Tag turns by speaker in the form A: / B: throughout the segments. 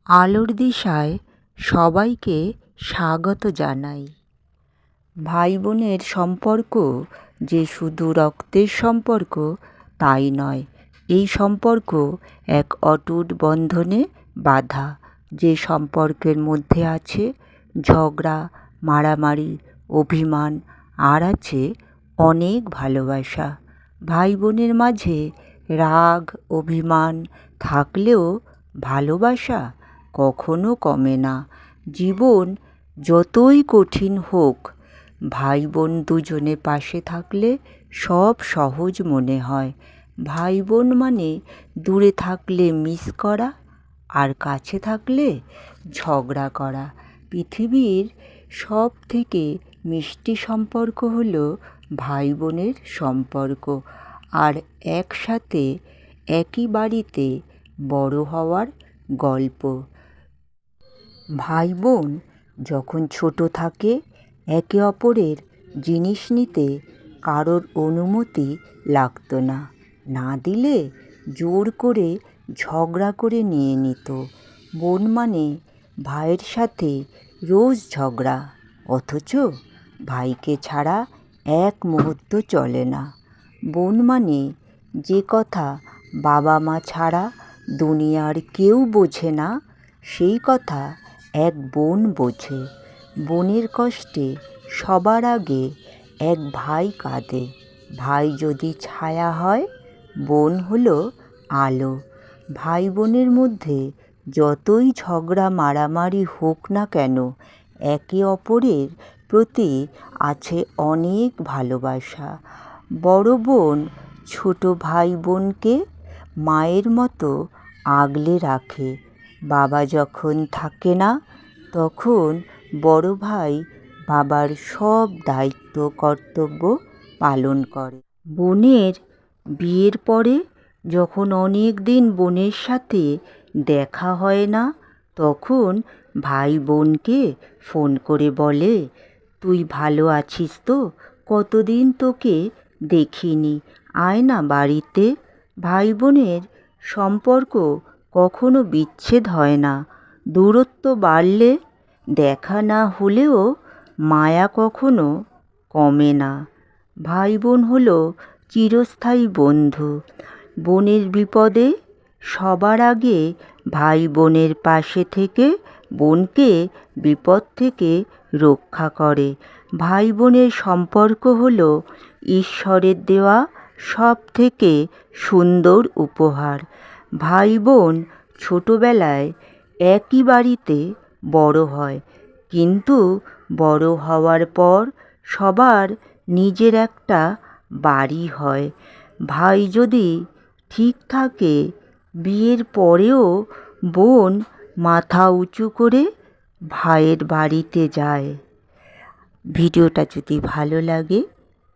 A: আলোর দিশায় সবাইকে স্বাগত জানাই। ভাই বোনের সম্পর্ক যে শুধু রক্তের সম্পর্ক তাই নয়, এই সম্পর্ক এক অটুট বন্ধনে বাঁধা, যে সম্পর্কের মধ্যে আছে ঝগড়া, মারামারি, অভিমান, আর আছে অনেক ভালোবাসা। ভাই বোনের মাঝে রাগ, অভিমান থাকলেও ভালোবাসা কখনো কমে না। জীবন যতই কঠিন হোক, ভাই বোন দুজনে পাশে থাকলে সব সহজ মনে হয়। ভাই বোন মানে দূরে থাকলে মিস করা, আর কাছে থাকলে ঝগড়া করা। পৃথিবীর সব থেকে মিষ্টি সম্পর্ক হলো ভাই বোনের সম্পর্ক, আর একসাথে একই বাড়িতে বড় হওয়ার গল্প। ভাই বোন যখন ছোট থাকে, একে অপরের জিনিস নিতে কারোর অনুমতি লাগতো না, না দিলে জোর করে ঝগড়া করে নিয়ে নিত। বোন মানে ভাইয়ের সাথে রোজ ঝগড়া, অথচ ভাইকে ছাড়া এক মুহূর্ত চলে না। বোন মানে যে কথা বাবা মা ছাড়া দুনিয়ার কেউ বোঝে না, সেই কথা এক বোন বোঝে। বোনের কষ্টে সবার আগে এক ভাই কাঁদে। ভাই যদি ছায়া হয়, বোন হলো আলো। ভাই বোনের মধ্যে যতই ঝগড়া মারামারি হোক না কেন, একে অপরের প্রতি আছে অনেক ভালোবাসা। বড় বোন ছোট ভাই বোনকে মায়ের মতো আগলে রাখে। বাবা যখন থাকে না, তখন বড় ভাই বাবার সব দায়িত্ব কর্তব্য পালন করে। বোনের বিয়ের পরে যখন অনেক দিন বোনের সাথে দেখা হয় না, তখন ভাই বোনকে ফোন করে বলে, তুই ভালো আছিস তো? কতদিন তোকে দেখিনি, আয় না বাড়িতে। ভাই বোনের সম্পর্ক কখনো বিচ্ছেদ হয় না। দূরত্ব বাড়লে, দেখা না হলেও মায়া কখনো কমে না। ভাই বোন হলো চিরস্থায়ী বন্ধু। বোনের বিপদে সবার আগে ভাই বোনের পাশে থেকে বোনকে বিপদ থেকে রক্ষা করে। ভাই বোনের সম্পর্ক হলো ঈশ্বরের দেওয়া সব থেকে সুন্দর উপহার। ভাই বোন ছোটোবেলায় একই বাড়িতে বড় হয়, কিন্তু বড় হওয়ার পর সবার নিজের একটা বাড়ি হয়। ভাই যদি ঠিক থাকে, বিয়ের পরেও বোন মাথা উঁচু করে ভাইয়ের বাড়িতে যায়। ভিডিওটা যদি ভালো লাগে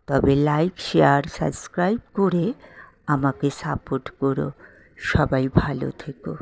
A: তবে লাইক, শেয়ার, সাবস্ক্রাইব করে আমাকে সাপোর্ট করো। সবাই ভালো থেকো।